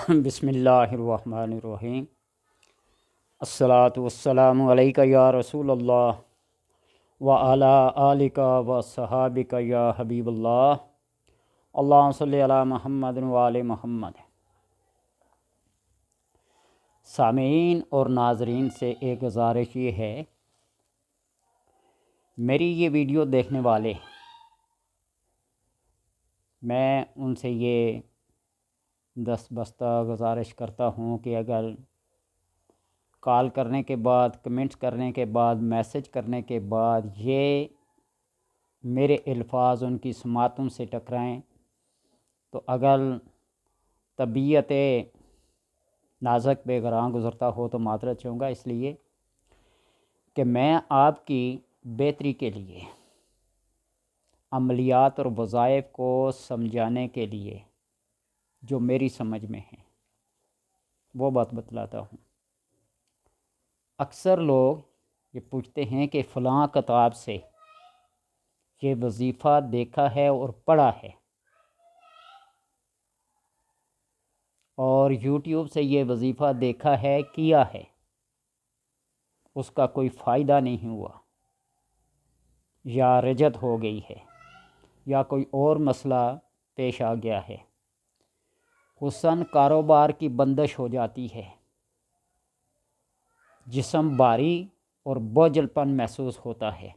بسم اللہ الرحمن الرحیم۔ الصلاۃ والسلام علیک یا رسول اللہ وعلی آلک و صحابک یا حبیب اللہ۔ اللہم صلی علی محمد وآل محمد۔ سامعین اور ناظرین سے ایک گزارش یہ ہے، میری یہ ویڈیو دیکھنے والے، میں ان سے یہ دستبستہ گزارش کرتا ہوں کہ اگر کال کرنے کے بعد، کمنٹس کرنے کے بعد، میسج کرنے کے بعد یہ میرے الفاظ ان کی سماعتوں سے ٹکرائیں تو اگر طبیعت نازک بے گراں گزرتا ہو تو معذرت چاہوں گا، اس لیے کہ میں آپ کی بہتری کے لیے، عملیات اور وظائف کو سمجھانے کے لیے جو میری سمجھ میں ہے وہ بات بتلاتا ہوں۔ اکثر لوگ یہ پوچھتے ہیں کہ فلاں کتاب سے یہ وظیفہ دیکھا ہے اور پڑھا ہے، اور یوٹیوب سے یہ وظیفہ دیکھا ہے، کیا ہے، اس کا کوئی فائدہ نہیں ہوا، یا رجعت ہو گئی ہے، یا کوئی اور مسئلہ پیش آ گیا ہے، حسن کاروبار کی بندش ہو جاتی ہے، جسم بھاری اور بوجھل پن محسوس ہوتا ہے،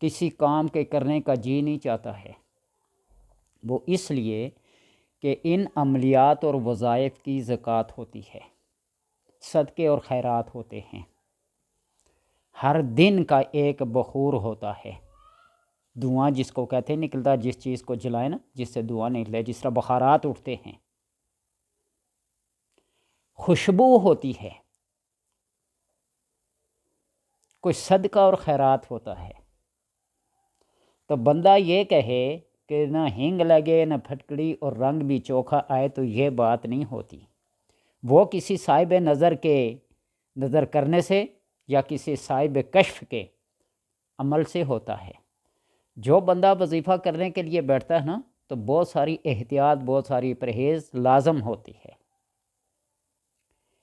کسی کام کے کرنے کا جی نہیں چاہتا ہے، وہ اس لیے کہ ان عملیات اور وظائف کی زکوٰۃ ہوتی ہے، صدقے اور خیرات ہوتے ہیں، ہر دن کا ایک بخور ہوتا ہے، دھواں جس کو کہتے ہیں نکلتا، جس چیز کو جلائے نا، جس سے دھواں نکلے، جس طرح بخارات اٹھتے ہیں، خوشبو ہوتی ہے، کوئی صدقہ اور خیرات ہوتا ہے۔ تو بندہ یہ کہے کہ نہ ہینگ لگے، نہ پھٹکڑی اور رنگ بھی چوکھا آئے، تو یہ بات نہیں ہوتی۔ وہ کسی صاحب نظر کے نظر کرنے سے یا کسی صاحب کشف کے عمل سے ہوتا ہے۔ جو بندہ وظیفہ کرنے کے لیے بیٹھتا ہے نا، تو بہت ساری احتیاط، بہت ساری پرہیز لازم ہوتی ہے۔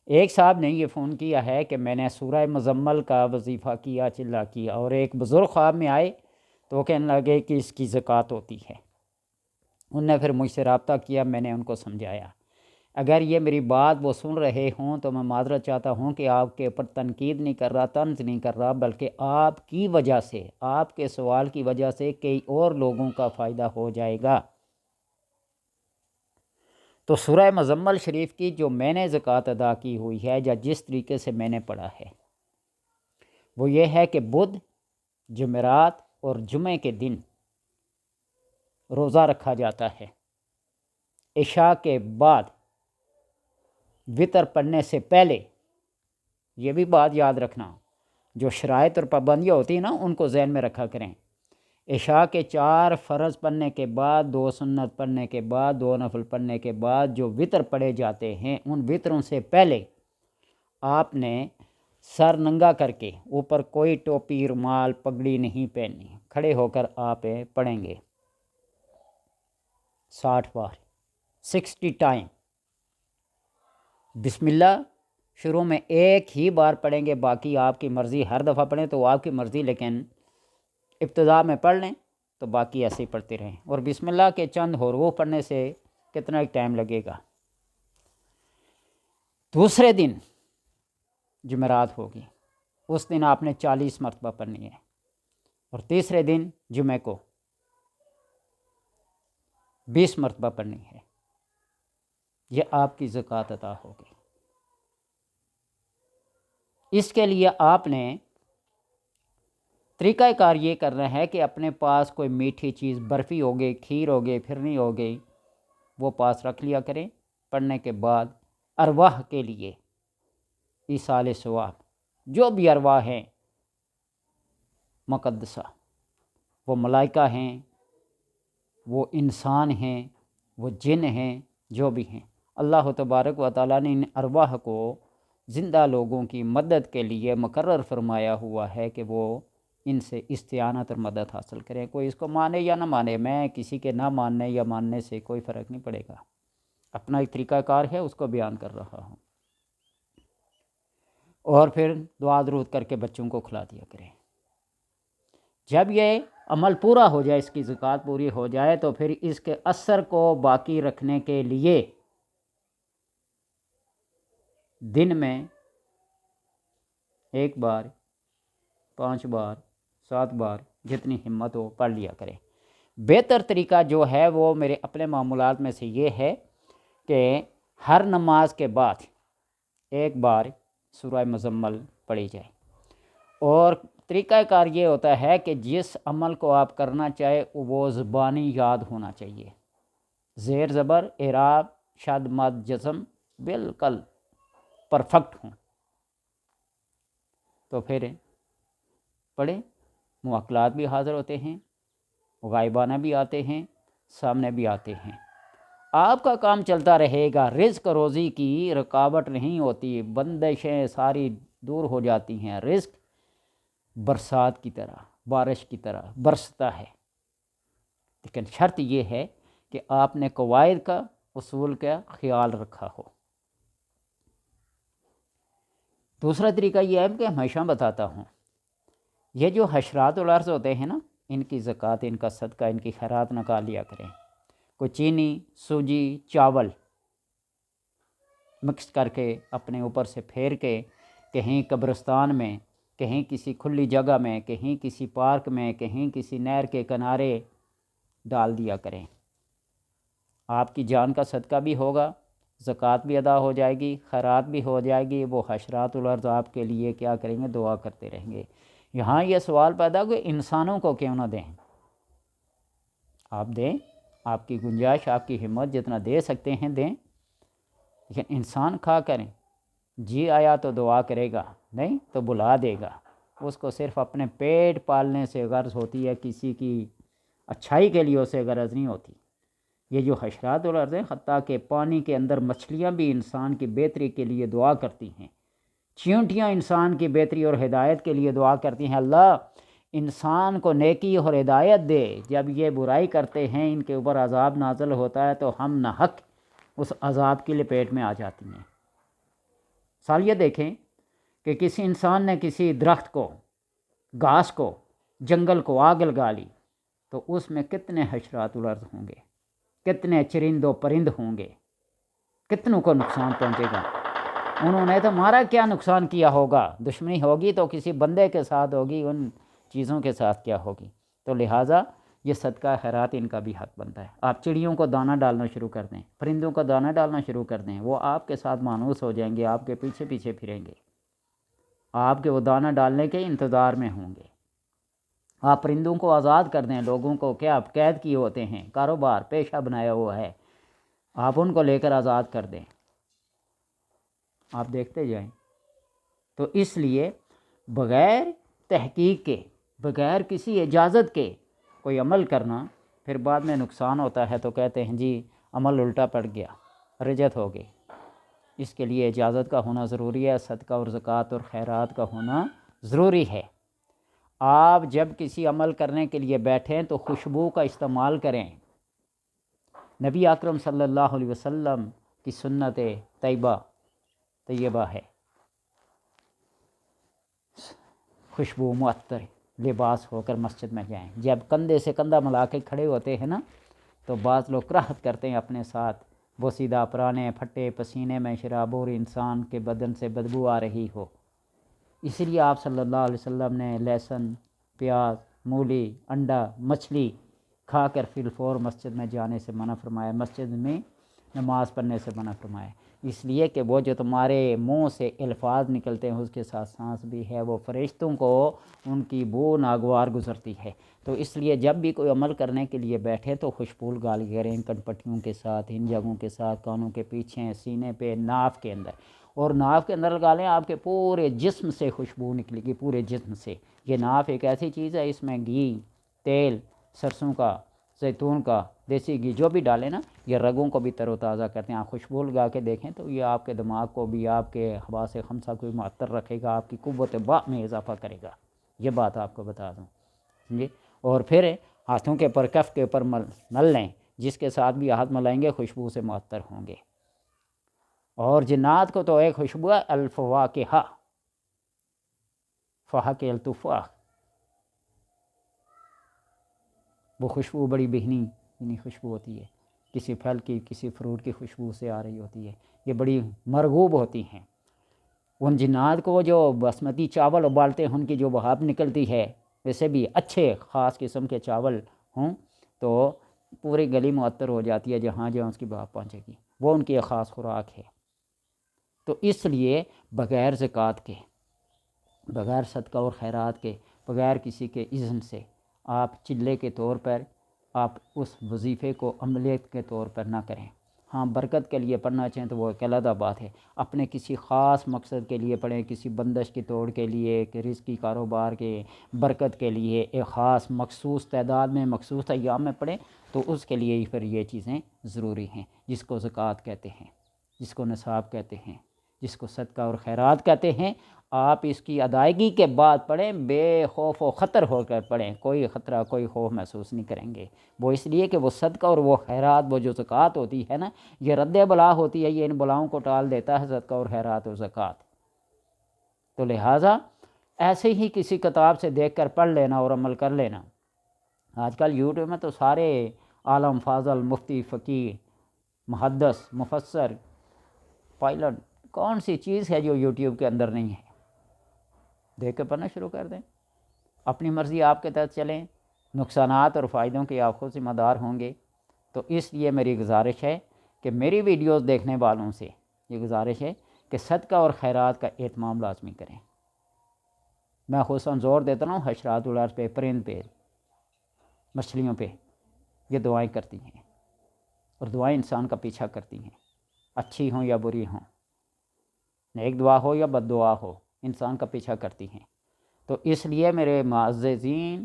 ایک صاحب نے یہ فون کیا ہے کہ میں نے سورہ مزمل کا وظیفہ کیا، چلا کیا، اور ایک بزرگ خواب میں آئے تو وہ کہنے لگے کہ اس کی زکوٰۃ ہوتی ہے۔ انہوں نے پھر مجھ سے رابطہ کیا، میں نے ان کو سمجھایا۔ اگر یہ میری بات وہ سن رہے ہوں تو میں معذرت چاہتا ہوں کہ آپ کے اوپر تنقید نہیں کر رہا، طنز نہیں کر رہا، بلکہ آپ کی وجہ سے، آپ کے سوال کی وجہ سے کئی اور لوگوں کا فائدہ ہو جائے گا۔ تو سورہ مزمل شریف کی جو میں نے زکوٰۃ ادا کی ہوئی ہے، یا جس طریقے سے میں نے پڑھا ہے، وہ یہ ہے کہ بدھ، جمعرات اور جمعے کے دن روزہ رکھا جاتا ہے، عشاء کے بعد وطر پڑھنے سے پہلے۔ یہ بھی بات یاد رکھنا، جو شرائط اور پابندیاں ہوتی ہیں نا، ان کو ذہن میں رکھا کریں۔ عشاء کے 4 فرض پڑھنے کے بعد، 2 سنت پڑھنے کے بعد، 2 نفل پڑھنے کے بعد جو وطر پڑھے جاتے ہیں، ان وطروں سے پہلے آپ نے سر ننگا کر کے، اوپر کوئی ٹوپی، رومال، پگڑی نہیں پہننی، کھڑے ہو کر آپ پڑھیں گے 60 بار، 60 ٹائم۔ بسم اللہ شروع میں ایک ہی بار پڑھیں گے، باقی آپ کی مرضی، ہر دفعہ پڑھیں تو آپ کی مرضی، لیکن ابتدا میں پڑھ لیں تو باقی ایسے ہی پڑھتے رہیں۔ اور بسم اللہ کے چند حروف پڑھنے سے کتنا ٹائم لگے گا۔ دوسرے دن جمعرات ہوگی، اس دن آپ نے 40 مرتبہ پڑھنی ہے، اور تیسرے دن جمعے کو 20 مرتبہ پڑھنی ہے۔ یہ آپ کی زکوٰۃ عطا ہوگی۔ اس کے لیے آپ نے طریقہ کار یہ کرنا ہے کہ اپنے پاس کوئی میٹھی چیز، برفی ہو گئی، کھیر ہو گئی، پھرنی ہو گئی، وہ پاس رکھ لیا کریں۔ پڑھنے کے بعد ارواح کے لیے ایصال ثواب، جو بھی ارواح ہیں مقدسہ، وہ ملائکہ ہیں، وہ انسان ہیں، وہ جن ہیں، جو بھی ہیں، اللہ تبارک و تعالیٰ نے ان ارواح کو زندہ لوگوں کی مدد کے لیے مقرر فرمایا ہوا ہے کہ وہ ان سے استعانت اور مدد حاصل کریں۔ کوئی اس کو مانے یا نہ مانے، میں کسی کے نہ ماننے یا ماننے سے کوئی فرق نہیں پڑے گا۔ اپنا ایک طریقہ کار ہے، اس کو بیان کر رہا ہوں۔ اور پھر دعا درود کر کے بچوں کو کھلا دیا کریں۔ جب یہ عمل پورا ہو جائے، اس کی زکوٰۃ پوری ہو جائے، تو پھر اس کے اثر کو باقی رکھنے کے لیے دن میں 1 بار، 5 بار، 7 بار، جتنی ہمت ہو پڑھ لیا کریں۔ بہتر طریقہ جو ہے وہ میرے اپنے معمولات میں سے یہ ہے کہ ہر نماز کے بعد 1 بار سورہ مزمل پڑھی جائے، اور طریقہ کار یہ ہوتا ہے کہ جس عمل کو آپ کرنا چاہے وہ زبانی یاد ہونا چاہیے، زیر زبر، اعراب، شد مد جزم بالکل پرفیکٹ ہوں، تو پھر پڑھیں۔ موکلات بھی حاضر ہوتے ہیں، غائبانہ بھی آتے ہیں، سامنے بھی آتے ہیں، آپ کا کام چلتا رہے گا، رزق روزی کی رکاوٹ نہیں ہوتی، بندشیں ساری دور ہو جاتی ہیں، رزق برسات کی طرح، بارش کی طرح برستا ہے، لیکن شرط یہ ہے کہ آپ نے قواعد کا، اصول کا خیال رکھا ہو۔ دوسرا طریقہ یہ ہے کہ ہمیشہ بتاتا ہوں، یہ جو حشرات الارض ہوتے ہیں نا، ان کی زکوٰۃ، ان کا صدقہ، ان کی خیرات نکال لیا کریں۔ کوئی چینی، سوجی، چاول مکس کر کے اپنے اوپر سے پھیر کے کہیں قبرستان میں، کہیں کسی کھلی جگہ میں، کہیں کسی پارک میں، کہیں کسی نہر کے کنارے ڈال دیا کریں۔ آپ کی جان کا صدقہ بھی ہوگا، زکوٰۃ بھی ادا ہو جائے گی، خیرات بھی ہو جائے گی، وہ حشرات الارض آپ کے لیے کیا کریں گے؟ دعا کرتے رہیں گے۔ یہاں یہ سوال پیدا کہ انسانوں کو کیوں نہ دیں؟ آپ دیں، آپ کی گنجائش، آپ کی ہمت جتنا دے سکتے ہیں دیں، لیکن انسان کھا کریں، جی آیا تو دعا کرے گا، نہیں تو بلا دے گا، اس کو صرف اپنے پیٹ پالنے سے غرض ہوتی ہے، کسی کی اچھائی کے لیے اسے غرض نہیں ہوتی۔ یہ جو حشرات الارض ہیں، حتیٰ کہ پانی کے اندر مچھلیاں بھی انسان کی بہتری کے لیے دعا کرتی ہیں، چیونٹیاں انسان کی بہتری اور ہدایت کے لیے دعا کرتی ہیں، اللہ انسان کو نیکی اور ہدایت دے، جب یہ برائی کرتے ہیں، ان کے اوپر عذاب نازل ہوتا ہے تو ہم ناحق اس عذاب کی لپیٹ میں آ جاتی ہیں۔ سال یہ دیکھیں کہ کسی انسان نے کسی درخت کو، گھاس کو، جنگل کو آگ لگا لی، تو اس میں کتنے حشرات الارض ہوں گے، کتنے چرند و پرند ہوں گے، کتنوں کو نقصان پہنچے گا۔ انہوں نے تو ہمارا کیا نقصان کیا ہوگا؟ دشمنی ہوگی تو کسی بندے کے ساتھ ہوگی، ان چیزوں کے ساتھ کیا ہوگی؟ تو لہٰذا یہ صدقہ خیرات ان کا بھی حق بنتا ہے۔ آپ چڑیوں کو دانہ ڈالنا شروع کر دیں، پرندوں کا دانہ ڈالنا شروع کر دیں، وہ آپ کے ساتھ مانوس ہو جائیں گے، آپ کے پیچھے پیچھے پھریں گے، آپ کے وہ دانہ ڈالنے کے انتظار میں ہوں گے۔ آپ پرندوں کو آزاد کر دیں، لوگوں کو کیا قید کیے ہوتے ہیں، کاروبار پیشہ بنایا ہوا ہے، آپ ان کو لے کر آزاد کر دیں، آپ دیکھتے جائیں۔ تو اس لیے بغیر تحقیق کے، بغیر کسی اجازت کے کوئی عمل کرنا، پھر بعد میں نقصان ہوتا ہے تو کہتے ہیں جی عمل الٹا پڑ گیا، رجعت ہو گئی۔ اس کے لیے اجازت کا ہونا ضروری ہے، صدقہ اور زکوٰۃ اور خیرات کا ہونا ضروری ہے۔ آپ جب کسی عمل کرنے کے لیے بیٹھیں تو خوشبو کا استعمال کریں۔ نبی اکرم صلی اللہ علیہ وسلم کی سنت طیبہ ہے، خوشبو معطر لباس ہو کر مسجد میں جائیں۔ جب کندھے سے کندھا ملا کے کھڑے ہوتے ہیں نا، تو بعض لوگ کراہت کرتے ہیں اپنے ساتھ، بوسیدہ پرانے پھٹے پسینے میں شرابور انسان کے بدن سے بدبو آ رہی ہو، اس لیے آپ صلی اللہ علیہ وسلم نے لہسن، پیاز، مولی، انڈا، مچھلی کھا کر فی الفور مسجد میں جانے سے منع فرمایا، مسجد میں نماز پڑھنے سے منع فرمایا، اس لیے کہ وہ جو تمہارے منہ سے الفاظ نکلتے ہیں اس کے ساتھ سانس بھی ہے، وہ فرشتوں کو ان کی بو ناگوار گزرتی ہے۔ تو اس لیے جب بھی کوئی عمل کرنے کے لیے بیٹھے تو خوشبول گالی کریں، کن پٹیوں کے ساتھ، ان جگہوں کے ساتھ، کانوں کے پیچھے، سینے پہ، ناف کے اندر، اور ناف کے اندر لگا لیں، آپ کے پورے جسم سے خوشبو نکلے گی، پورے جسم سے۔ یہ ناف ایک ایسی چیز ہے، اس میں گھی، تیل، سرسوں کا، زیتون کا، دیسی گھی جو بھی ڈالیں نا، یہ رگوں کو بھی تر و تازہ کرتے ہیں۔ آپ خوشبو لگا کے دیکھیں تو یہ آپ کے دماغ کو بھی، آپ کے حواس خمسہ کو بھی معطر رکھے گا، آپ کی قوت باء میں اضافہ کرے گا۔ یہ بات آپ کو بتا دوں جی۔ اور پھر ہاتھوں کے اوپر، کف کے اوپر مل لیں، جس کے ساتھ بھی ہاتھ ملائیں گے خوشبو سے معطر ہوں گے۔ اور جنات کو تو ایک خوشبو ہے الفواکہہ، فواکہ التفاح، وہ خوشبو بڑی بہنی یعنی خوشبو ہوتی ہے، کسی پھل کی کسی فروٹ کی خوشبو سے آ رہی ہوتی ہے، یہ بڑی مرغوب ہوتی ہیں۔ ان جنات کو جو باسمتی چاول ابالتے ہیں ان کی جو بھاپ نکلتی ہے، ویسے بھی اچھے خاص قسم کے چاول ہوں تو پوری گلی معطر ہو جاتی ہے جہاں جہاں اس کی بھاپ پہنچے گی، وہ ان کی ایک خاص خوراک ہے۔ تو اس لیے بغیر زکوٰۃ کے، بغیر صدقہ اور خیرات کے، بغیر کسی کے اذن سے آپ چلے کے طور پر آپ اس وظیفے کو عملیت کے طور پر نہ کریں۔ ہاں برکت کے لیے پڑھنا چاہیں تو وہ ایک علیحدہ بات ہے، اپنے کسی خاص مقصد کے لیے پڑھیں، کسی بندش کی توڑ کے لیے، کہ رزق کی کاروبار کے برکت کے لیے ایک خاص مخصوص تعداد میں مخصوص ایام میں پڑھیں تو اس کے لیے ہی پھر یہ چیزیں ضروری ہیں، جس کو زکوٰۃ کہتے ہیں، جس کو نصاب کہتے ہیں، جس کو صدقہ اور خیرات کہتے ہیں۔ آپ اس کی ادائیگی کے بعد پڑھیں، بے خوف و خطر ہو کر پڑھیں، کوئی خطرہ کوئی خوف محسوس نہیں کریں گے۔ وہ اس لیے کہ وہ صدقہ اور وہ خیرات، وہ جو زکوٰۃ ہوتی ہے نا، یہ رد بلا ہوتی ہے، یہ ان بلاؤں کو ٹال دیتا ہے صدقہ اور خیرات اور زکوٰۃ۔ تو لہٰذا ایسے ہی کسی کتاب سے دیکھ کر پڑھ لینا اور عمل کر لینا۔ آج کل یوٹیوب میں تو سارے عالم فاضل، مفتی، فقیر، محدث، مفسر، پائلٹ، کون سی چیز ہے جو یوٹیوب کے اندر نہیں ہے؟ دیکھ کے پڑھنا شروع کر دیں، اپنی مرضی آپ کے تحت چلیں، نقصانات اور فائدوں کے آپ خود ذمہ دار ہوں گے۔ تو اس لیے میری گزارش ہے کہ میری ویڈیوز دیکھنے والوں سے یہ گزارش ہے کہ صدقہ اور خیرات کا اہتمام لازمی کریں۔ میں خصوصاً زور دیتا ہوں حشرات الارض پہ، پرند پہ، مچھلیوں پہ، یہ دعائیں کرتی ہیں اور دعائیں انسان کا پیچھا کرتی ہیں، اچھی ہوں یا بری ہوں، نیک دعا ہو یا بد دعا ہو، انسان کا پیچھا کرتی ہیں۔ تو اس لیے میرے معززین،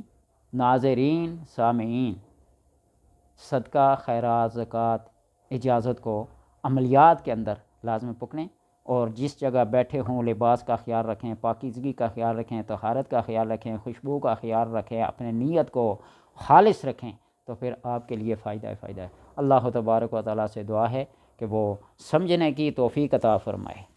ناظرین، سامعین، صدقہ، خیرات، زکوٰۃ، اجازت کو عملیات کے اندر لازم پکڑیں، اور جس جگہ بیٹھے ہوں لباس کا خیال رکھیں، پاکیزگی کا خیال رکھیں، طہارت کا خیال رکھیں، خوشبو کا خیال رکھیں، اپنے نیت کو خالص رکھیں، تو پھر آپ کے لیے فائدہ ہے۔ اللہ تبارک و تعالیٰ سے دعا ہے کہ وہ سمجھنے کی توفیق عطا فرمائے۔